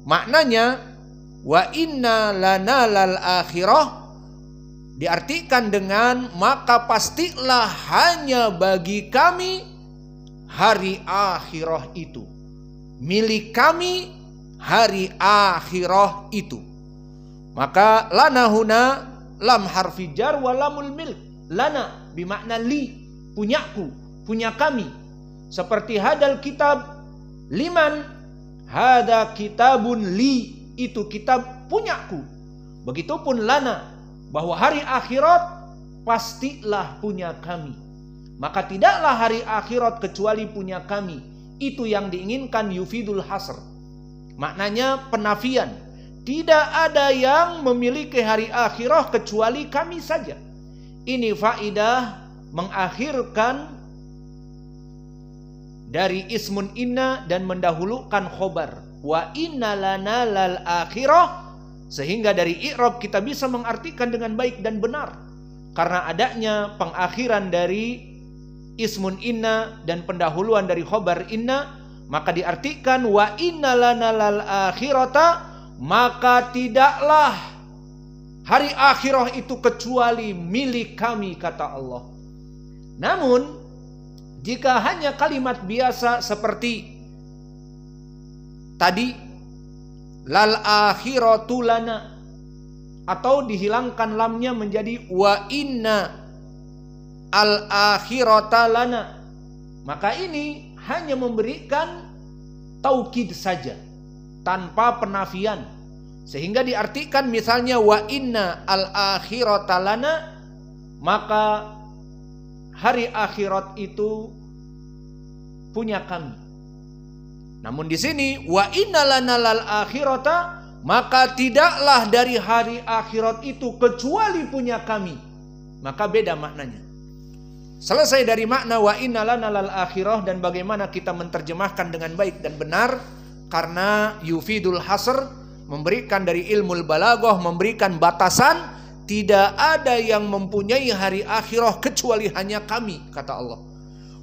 Maknanya wa inna lana lal akhirah diartikan dengan maka pastilah hanya bagi kami hari akhirah itu. Milik kami hari akhirah itu. Maka lana huna lam harfi jar wa lamul milk. Lana bimakna li, punyaku, punya kami. Seperti hadal kitab liman, hada kitabun li, itu kitab punyaku. Begitupun lana, bahwa hari akhirat pastilah punya kami. Maka tidaklah hari akhirat kecuali punya kami. Itu yang diinginkan yufidul hasr. Maknanya penafian. Tidak ada yang memiliki hari akhirat kecuali kami saja. Ini faidah mengakhirkan dari ismun inna dan mendahulukan khobar. Wa inna lana lal akhirah. Sehingga dari i'rab kita bisa mengartikan dengan baik dan benar. Karena adanya pengakhiran dari ismun inna dan pendahuluan dari khobar inna, maka diartikan wa inna lana lal akhirata, maka tidaklah hari akhirah itu kecuali milik kami, kata Allah. Namun jika hanya kalimat biasa seperti tadi lal akhiratu lana, atau dihilangkan lamnya menjadi wa inna al akhirata lana, maka ini hanya memberikan taukid saja tanpa penafian, sehingga diartikan misalnya wa inna al akhirata lana, maka hari akhirat itu punya kami. Namun di sini wa inna lana lal akhirata, maka tidaklah dari hari akhirat itu kecuali punya kami. Maka beda maknanya. Selesai dari makna wa inna lana lal akhirah dan bagaimana kita menerjemahkan dengan baik dan benar, karena yufidul hasr, memberikan dari ilmul balaghah, memberikan batasan, tidak ada yang mempunyai hari akhirah kecuali hanya kami, kata Allah.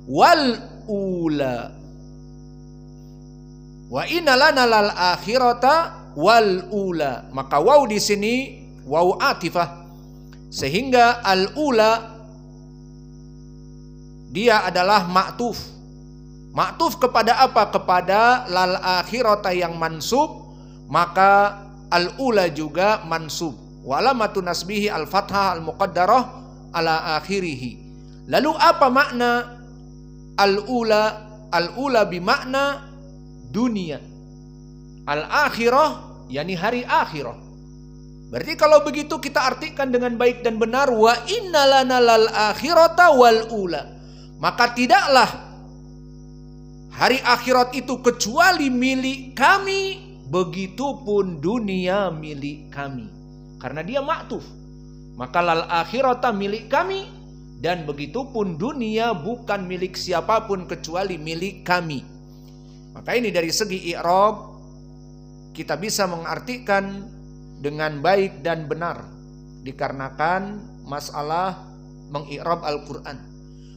Wal ula, wa inna lana lal akhirata wal ula. Maka waw di sini waw atifah, sehingga al ula dia adalah ma'tuf. Ma'tuf kepada apa? Kepada lal akhirata yang mansub, maka al ula juga mansub. Wa alamatu nasbihi al fathah al muqaddarah ala akhirih. Lalu apa makna al ula? Al ula bimakna dunia, al akhirah yakni hari akhirah. Berarti kalau begitu kita artikan dengan baik dan benar wa inna lana lal akhirata wal ula, maka tidaklah hari akhirat itu kecuali milik kami, begitupun dunia milik kami. Karena dia ma'tuf, maka lal akhirata milik kami, dan begitupun dunia bukan milik siapapun kecuali milik kami. Maka ini dari segi i'rab kita bisa mengartikan dengan baik dan benar, dikarenakan masalah mengi'rab Al-Quran.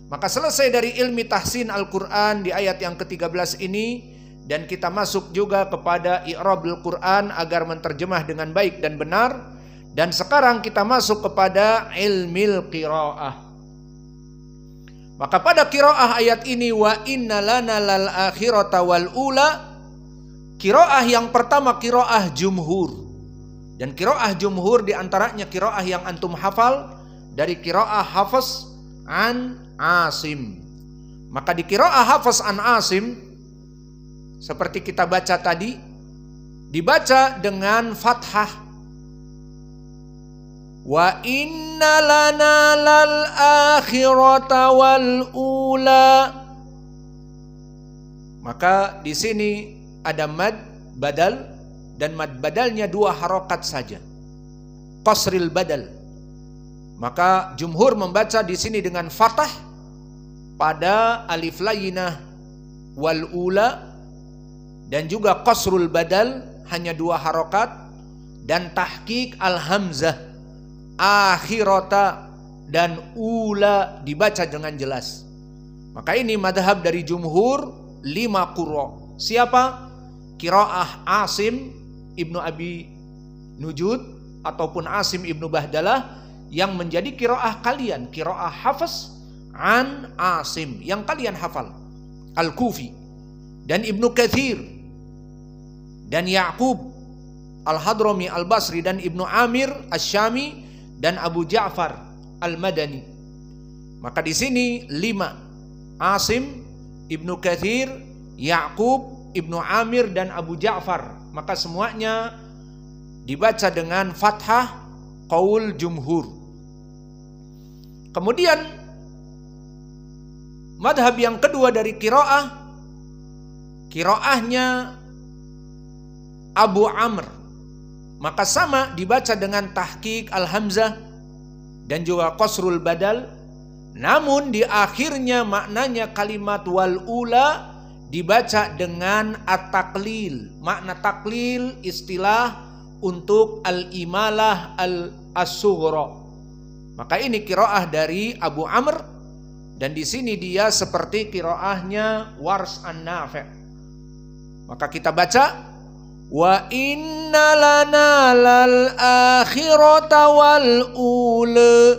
Maka selesai dari ilmi tahsin Al-Quran di ayat yang ke-13 ini, dan kita masuk juga kepada i'rab Al-Quran agar menterjemah dengan baik dan benar. Dan sekarang kita masuk kepada ilmil qiraah. Maka pada qiraah ayat ini wa inna lana lal akhirata wal ula, qiraah yang pertama qiraah jumhur. Dan qiraah jumhur diantaranya qiraah yang antum hafal dari qiraah Hafs an Asim. Maka di qiraah Hafs an Asim, seperti kita baca tadi, dibaca dengan fathah. Wa inna lana lal akhirata wal ula. Maka di sini ada mad badal, dan mad badalnya 2 harokat saja, qasril badal. Maka jumhur membaca di sini dengan fathah pada alif layyinah wal ula, dan juga qasrul badal hanya 2 harokat, dan tahqiq al hamzah akhirata dan ula dibaca dengan jelas. Maka ini madhab dari jumhur 5 qurra. Siapa? Qiraah Asim, ibnu Abi Nujud ataupun Asim ibnu Bahdalah yang menjadi qiraah kalian, qiraah Hafs an Asim yang kalian hafal, Al-Kufi, dan Ibnu Katsir dan Ya'qub Al-Hadrami Al-Basri dan Ibnu Amir Asy-Syami dan Abu Ja'far Al-Madani. Maka di sini 5, Asim, Ibnu Katsir, Ya'qub, Ibnu Amir dan Abu Ja'far. Maka semuanya dibaca dengan fathah qaul jumhur. Kemudian madhab yang kedua dari qiraahnya Abu Amr, maka sama dibaca dengan tahqiq al-hamzah dan juga qasrul badal, namun di akhirnya maknanya kalimat wal ula dibaca dengan at-taqlil. Makna taklil istilah untuk al-imalah al-sughra. Maka ini qiraah dari Abu Amr, dan di sini dia seperti qiraahnya Wars an-Nafi'. Maka kita baca wa inna lana lal akhirata wal ula,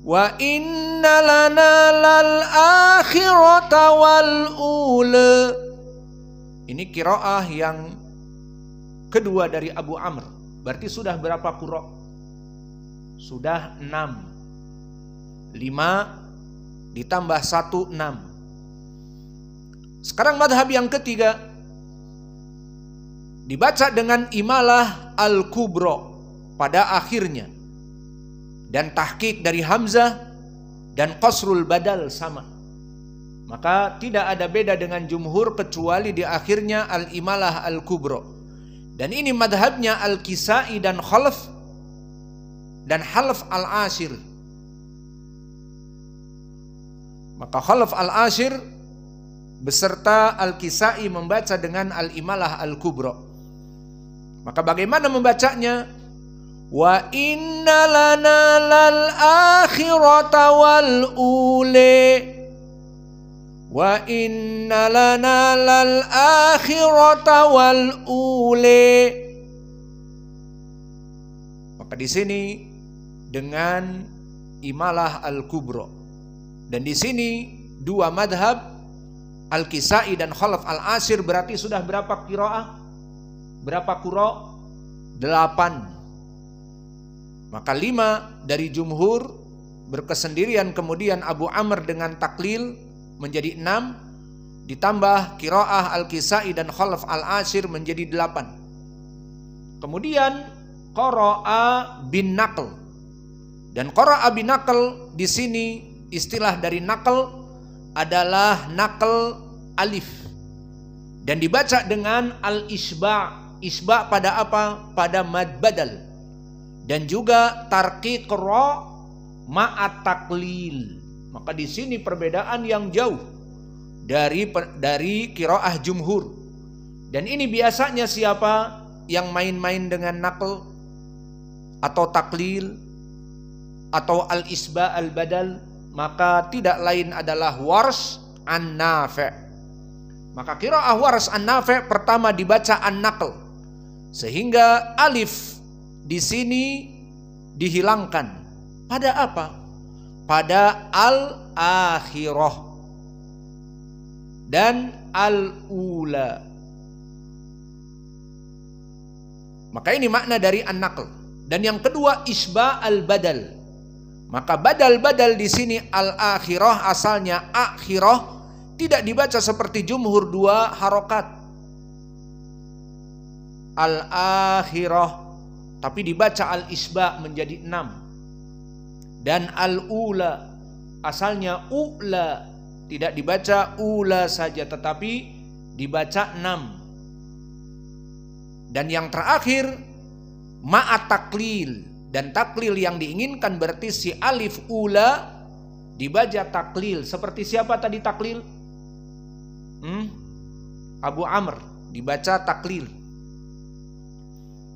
wa inna lana lal akhirata wal ula. Ini qiraah yang kedua dari Abu Amr. Berarti sudah berapa qira'? Sudah 6. 5 ditambah 1, 6. Sekarang madhab yang ketiga dibaca dengan imalah al-kubra pada akhirnya, dan tahqiq dari hamzah dan qasrul badal sama. Maka tidak ada beda dengan jumhur kecuali di akhirnya al-imalah al-kubra. Dan ini madhabnya Al-Kisai dan Khalaf dan Halaf al-Ashir. Maka Khalaf al-Ashir beserta Al-Kisai membaca dengan al-imalah al-kubra. Maka bagaimana membacanya? Wa inna lana lal akhirata wal ule, wa inna lana lal akhirata wal ule. Maka di sini dengan imalah al-kubra. Dan di sini dua madhab Al-Kisai dan Khalaf al-Ashir, berarti sudah berapa qiraah? Berapa qura'? 8. Maka 5 dari jumhur berkesendirian, kemudian Abu Amr dengan taklil menjadi 6, ditambah qiraah Al-Kisai dan Khalaf al-Ashir menjadi 8. Kemudian qara'a bin naql. Dan qara'a bin naql di sini istilah dari naql adalah naql alif, dan dibaca dengan al-isba'. Isba' pada apa? Pada mad badal. Dan juga tarqiq ra ma'at taklil. Maka di sini perbedaan yang jauh dari qiraah jumhur. Dan ini biasanya siapa yang main-main dengan naql atau taklil atau al-isba' al-badal? Maka tidak lain adalah Wars an-Nafi'. Maka qiraah Wars an-Nafi' pertama dibaca an-naql, sehingga alif di sini dihilangkan. Pada apa? Pada al-akhirah dan al-ula. Maka ini makna dari an-naql. Dan yang kedua isba' al-badal. Maka badal-badal di sini al-akhirah, asalnya akhirah, tidak dibaca seperti jumhur 2 harokat al-akhirah, tapi dibaca al-isba' menjadi 6. Dan al-ula asalnya ula, tidak dibaca ula saja tetapi dibaca 6. Dan yang terakhir ma'at taklil. Dan taklil yang diinginkan berarti si alif ula dibaca taklil. Seperti siapa tadi taklil? Abu Amr dibaca taklil.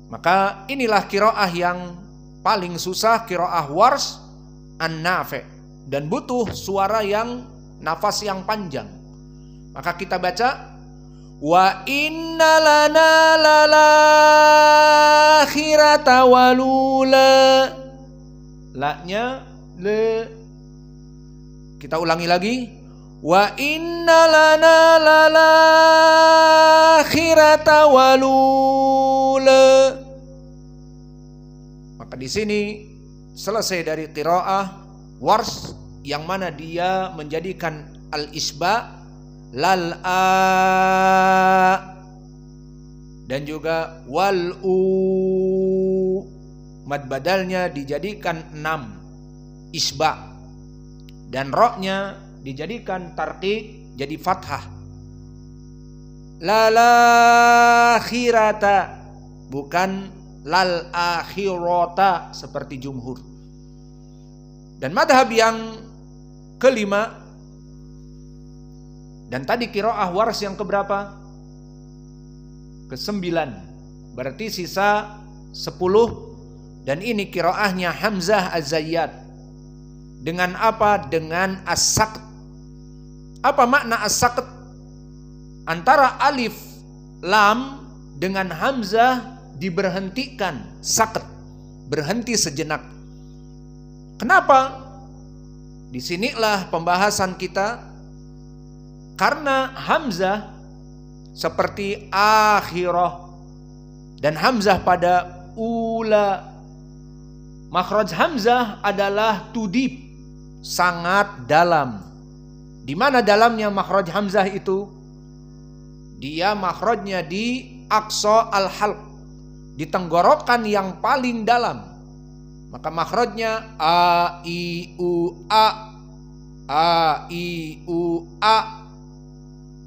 Maka inilah qiraah yang paling susah, qiraah Wars an-Nafi', dan butuh suara yang nafas yang panjang. Maka kita baca wa inna lana lala akhirata wal ula. La-nya le. Kita ulangi lagi. Wa inna lana lal akhirata wal ula. Maka di sini selesai dari qiraah Warsh yang mana dia menjadikan al-isba lal a dan juga wal u, mad badalnya dijadikan 6 isba dan roknya dijadikan tarqiq jadi fathah. Lal akhirata bukan lal akhirata seperti jumhur. Dan madhab yang kelima, dan tadi qiraah Warsh yang keberapa? Ke-9. Berarti sisa 10. Dan ini qiraahnya Hamzah Az-Zayyat. Dengan apa? Dengan as-saqt. Apa makna as-saqt? Antara alif lam dengan hamzah diberhentikan, saqt, berhenti sejenak. Kenapa? Disinilah pembahasan kita. Karena hamzah seperti akhirah dan hamzah pada ula, makhraj hamzah adalah tudib, sangat dalam. Di mana dalamnya makhraj hamzah itu? Dia makhrajnya di aqsa al-halq, di tenggorokan yang paling dalam. Maka makhrajnya a i u a, a i u a.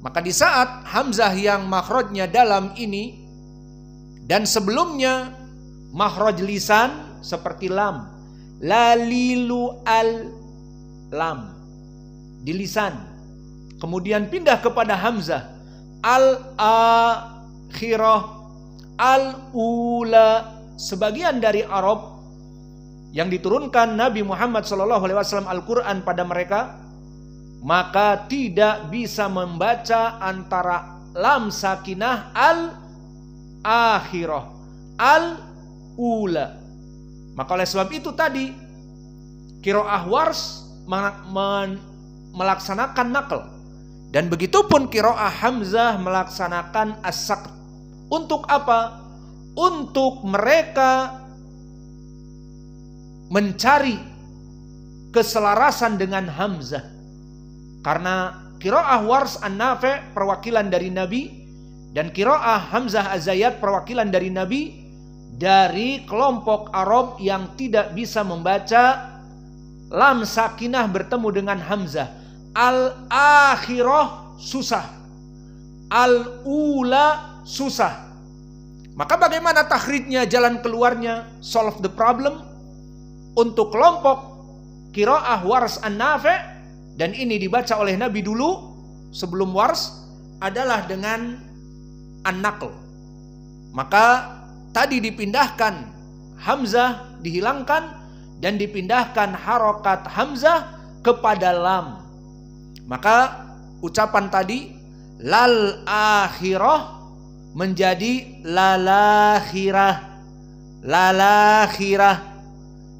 Maka di saat hamzah yang makhrajnya dalam ini dan sebelumnya makhraj lisan seperti lam, lalilu al, lam di lisan, kemudian pindah kepada hamzah al akhirah, al ula. Sebagian dari Arab yang diturunkan Nabi Muhammad SAW Al-Quran pada mereka, maka tidak bisa membaca antara lam sakinah al akhirah, al ula. Maka oleh sebab itu tadi qiraah Warsh melaksanakan naql, dan begitupun qiraah Hamzah melaksanakan as-saqt. Untuk apa? Untuk mereka mencari keselarasan dengan hamzah. Karena qiraah Warsh an-Nafi' perwakilan dari Nabi, dan qiraah Hamzah Az-Zayyat perwakilan dari Nabi, dari kelompok Arab yang tidak bisa membaca lam sakinah bertemu dengan hamzah. Al-akhirah susah, al-ula susah. Maka bagaimana takhrijnya, jalan keluarnya, solve the problem? Untuk kelompok qiraah Warsh an-Nafi', dan ini dibaca oleh Nabi dulu sebelum Warsh, adalah dengan an-naql. Maka tadi dipindahkan hamzah, dihilangkan, dan dipindahkan harokat hamzah kepada lam. Maka ucapan tadi lal akhirah menjadi lalakhirah, lalakhirah,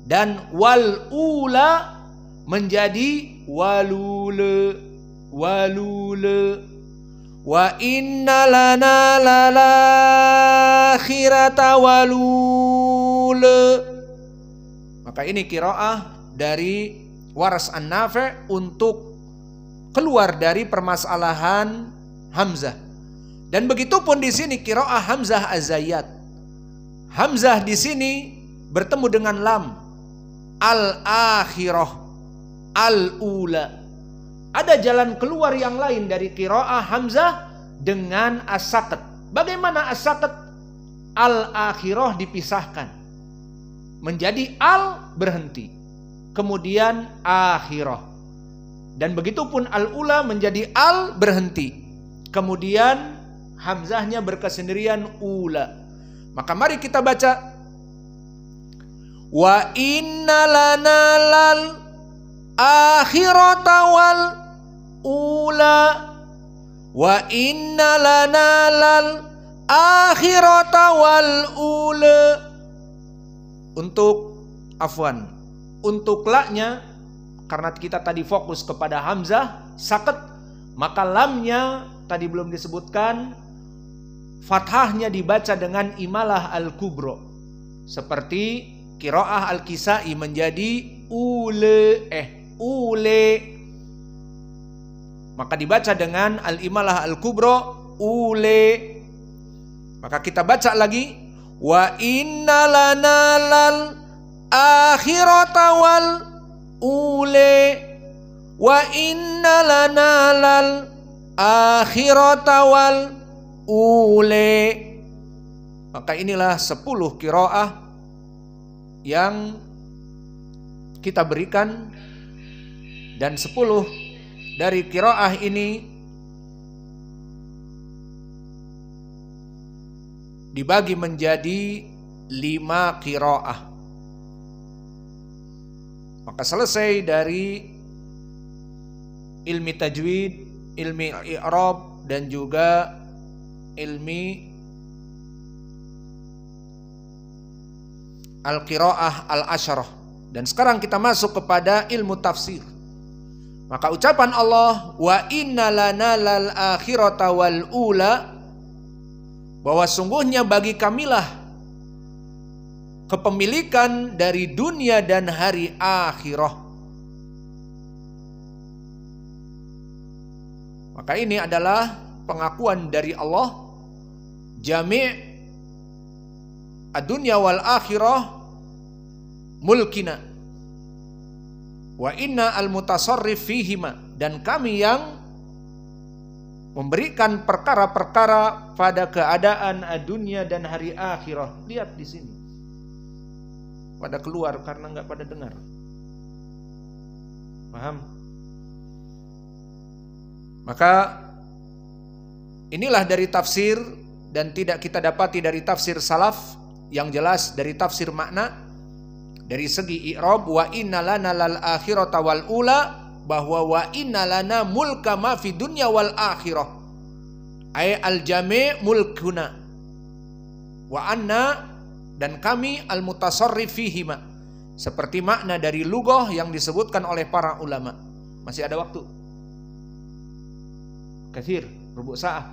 dan wal ula menjadi walule, walule. Wa inna lana lalakhirata walule. Maka ini qiraah dari Warsh an-Nafi' untuk keluar dari permasalahan hamzah. Dan begitupun di sini qiraah Hamzah Az-Zayyat. Hamzah di sini bertemu dengan lam, al-akhirah, al-ula. Ada jalan keluar yang lain dari qiraah Hamzah dengan as-saqt. Bagaimana as-saqt? Al-akhirah dipisahkan menjadi al, berhenti, kemudian akhirah. Dan begitupun al-ula menjadi al, berhenti, kemudian hamzahnya berkesendirian ula. Maka mari kita baca. Wa inna lana lal akhirata wal ula. Wa inna lana lal akhirata wal ula. Untuk la-nya, karena kita tadi fokus kepada hamzah sakat, maka lamnya tadi belum disebutkan, fathahnya dibaca dengan imalah al-kubro, seperti qiraah al-Kisai menjadi ule, maka dibaca dengan al-imalah al-kubro, ule. Maka kita baca lagi, wa inna lana lal akhirata wal ule, wa inna lana lal akhirata wal ule. Maka inilah 10 qiraah yang kita berikan, dan 10 dari qiraah ini dibagi menjadi 5 qiraah. Maka selesai dari ilmi tajwid, ilmi i'rab, dan juga ilmi al-qiraah al-asyarah. Dan sekarang kita masuk kepada ilmu tafsir. Maka ucapan Allah, wa inna lana lal akhirata wal ula, bahwa sungguhnya bagi kamilah kepemilikan dari dunia dan hari akhirah. Maka ini adalah pengakuan dari Allah, jami' ad-dunya wal akhirah mulkina wa inna al-mutasarrif fihima, dan kami yang memberikan perkara-perkara pada keadaan dunia dan hari akhirah. Lihat di sini, pada keluar karena nggak pada dengar. Paham? Maka inilah dari tafsir, dan tidak kita dapati dari tafsir salaf yang jelas dari tafsir makna. Dari segi i'rab, wa inna lana lal akhirata wal ula, bahwa wa inna lana mulka ma fi dunya wal akhirah, ay al jami' mulkuna, wa anna, dan kami al mutasarrif fihima, seperti makna dari lughah yang disebutkan oleh para ulama. Masih ada waktu kathir, rubu' sa'ah.